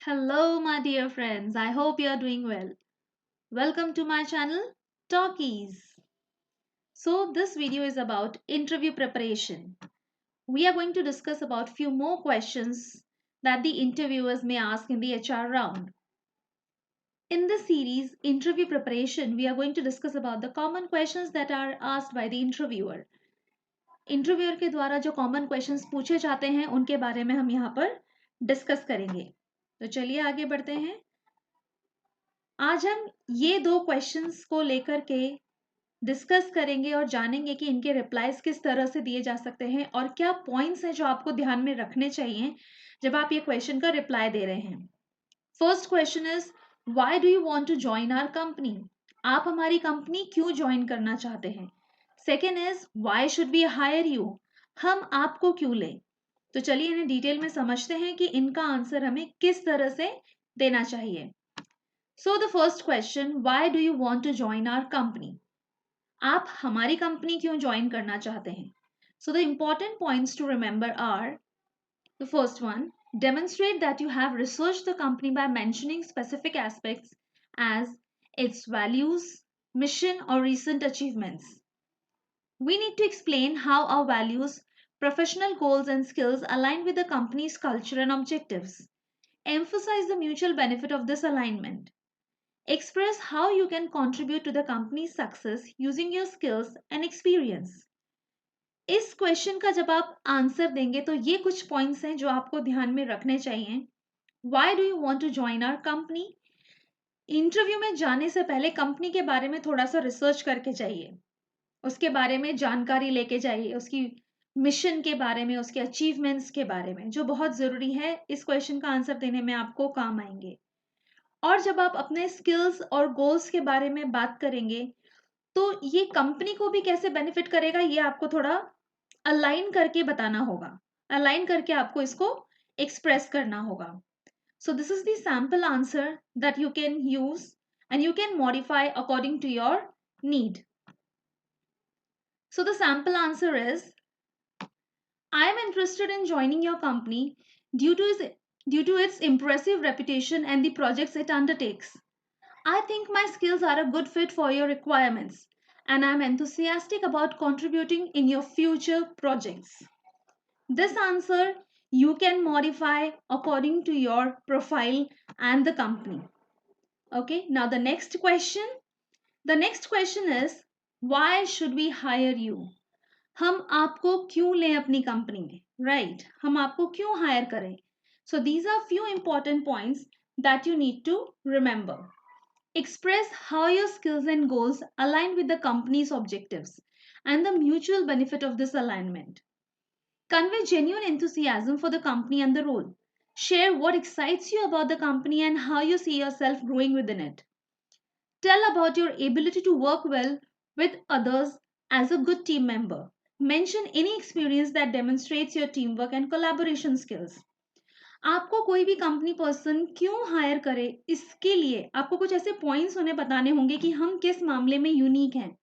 Hello, my dear friends. I hope you are doing well. Welcome to my channel, Talkies. So, this video is about interview preparation. We are going to discuss about few more questions that the interviewers may ask in the HR round. In this series, interview preparation, we are going to discuss about the common questions that are asked by the interviewer. Interviewer के द्वारा जो common questions पूछे जाते हैं उनके बारे में हम यहाँ पर डिस्कस करेंगे। तो चलिए आगे बढ़ते हैं। आज हम ये दो क्वेश्चंस को लेकर के डिस्कस करेंगे और जानेंगे कि इनके रिप्लाईज किस तरह से दिए जा सकते हैं और क्या पॉइंट्स हैं जो आपको ध्यान में रखने चाहिए जब आप ये क्वेश्चन का रिप्लाई दे रहे हैं। First question is why do you want to join our company? आप हमारी कंपनी क्यों ज्वाइन करना चाहते हैं? Second is why should we hire you? हम आपको क्यों लें? तो चलिए इन्हें डिटेल में समझते हैं कि इनका आंसर हमें किस तरह से देना चाहिए। So the first question, why do you want to join our company? आप हमारी कंपनी क्यों ज्वाइन करना चाहते हैं? So the important points to remember are, the first one, demonstrate that you have researched the company by mentioning specific aspects as its values, mission or recent achievements. We need to explain how our values, professional goals and skills align with the company's culture and objectives. Emphasize the mutual benefit of this alignment. Express how you can contribute to the company's success using your skills and experience. इस question का जब आप answer देंगे तो ये कुछ points हैं जो आपको ध्यान में रखने चाहिए। Why do you want to join our company? Interview में जाने से पहले कंपनी के बारे में थोड़ा सा रिसर्च करके जाइए, उसके बारे में जानकारी लेके जाइए, उसकी मिशन के बारे में, उसके अचीवमेंट्स के बारे में, जो बहुत ज़रूरी है, इस क्वेश्चन का आंसर देने में आपको काम आएंगे। और जब आप अपने स्किल्स और गोल्स के बारे में बात करेंगे तो ये कंपनी को भी कैसे बेनिफिट करेगा ये आपको थोड़ा अलाइन करके बताना होगा, अलाइन करके आपको इसको एक्सप्रेस करना होगा। So this is the sample answer that you can use and you can modify according to your need. So the sample answer is I am interested in joining your company due to its impressive reputation and the projects it undertakes. I think my skills are a good fit for your requirements, and I am enthusiastic about contributing in your future projects. This answer you can modify according to your profile and the company. Okay, now the next question. The next question is, why should we hire you? हम आपको क्यों लें अपनी company में, right? हम आपको क्यों hire करें? So these are few important points that you need to remember. Express how your skills and goals align with the company's objectives and the mutual benefit of this alignment. Convey genuine enthusiasm for the company and the role. Share what excites you about the company and how you see yourself growing within it. Tell about your ability to work well with others as a good team member. Mention any experience that demonstrates your teamwork and collaboration skills. आपको कोई भी company person क्यों higher करे, इसके लिए आपको कुछ ऐसे पॉइंट्स उन्हें बताने होंगे कि हम किस मामले में यूनिक हैं।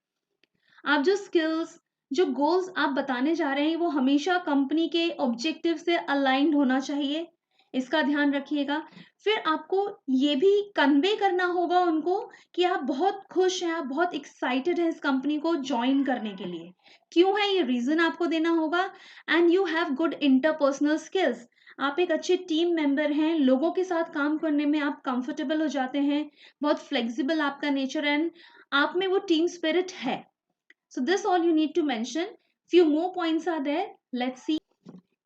आप जो स्किल्स, जो गोल्स आप बताने जा रहे हैं वो हमेशा कंपनी के ऑब्जेक्टिव से अलाइंड होना चाहिए, इसका ध्यान रखिएगा। फिर आपको ये भी कन्वे करना होगा उनको कि आप बहुत खुश हैं, आप बहुत एक्साइटेड हैं इस कंपनी को ज्वाइन करने के लिए। क्यों है ये रीज़न आपको देना होगा। And you have good interpersonal skills, आप एक अच्छे टीम मेंबर हैं, लोगों के साथ काम करने में आप कंफर्टेबल हो जाते हैं, बहुत फ्लेक्सिबल आपका नेचर एंड आप में वो टीम स्पिरिट है। So this all you need to mention. Few more points are there. Let's see.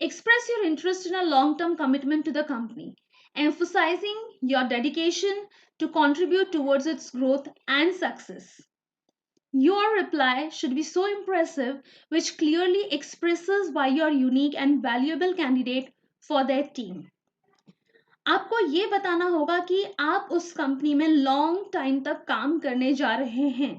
Express your interest in a long-term commitment to the company, emphasizing your dedication to contribute towards its growth and success. Your reply should be so impressive, which clearly expresses why you are unique and valuable candidate for their team. आपको ये बताना होगा कि आप उस company में long time तक काम करने जा रहे हैं।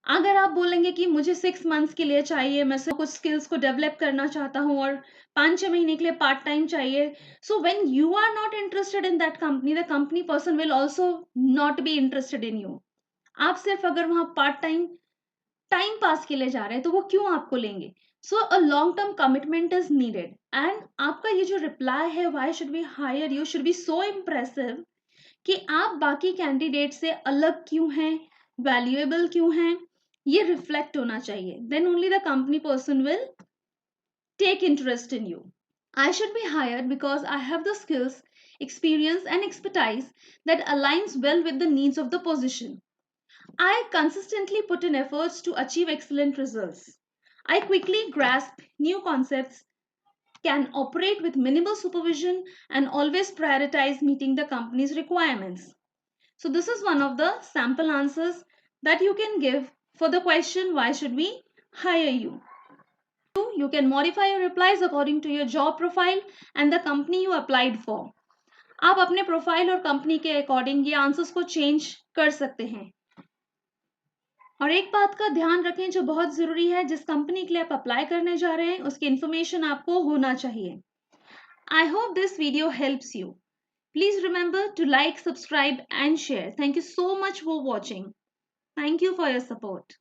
अगर आप बोलेंगे कि मुझे 6 मंथ्स के लिए चाहिए, मैं सिर्फ कुछ स्किल्स को डेवलप करना चाहता हूँ और 5-6 महीने के लिए पार्ट टाइम चाहिए, so when you are not interested in that company, the company person will also not be interested in you. आप सिर्फ अगर वहाँ पार्ट टाइम पास के लिए जा रहे हैं तो वो क्यों आपको लेंगे? So a long term commitment is needed and आपका ये जो रिप्लाई है why should we hire you should be so impressive कि आप बाकी कैंडिडेट से अलग क्यों हैं, वैल्यूएबल क्यों हैं, ये रिफ्लेक्ट होना चाहिए. Then only the company person will take interest in you. I should be hired because I have the skills, experience, and expertise that aligns well with the needs of the position. I consistently put in efforts to achieve excellent results. I quickly grasp new concepts, can operate with minimal supervision, and always prioritize meeting the company's requirements. So, this is one of the sample answers that you can give for the question, why should we hire you? You can modify your replies according to your job profile and the company you applied for. आप अपने profile और company के according ये answers को change कर सकते हैं. और एक बात का ध्यान रखें जो बहुत ज़रूरी है, जिस कंपनी के लिए आप अप्लाई करने जा रहे हैं उसकी इन्फॉर्मेशन आपको होना चाहिए. I hope this video helps you. Please remember to like, subscribe and share. Thank you so much for watching. Thank you for your support.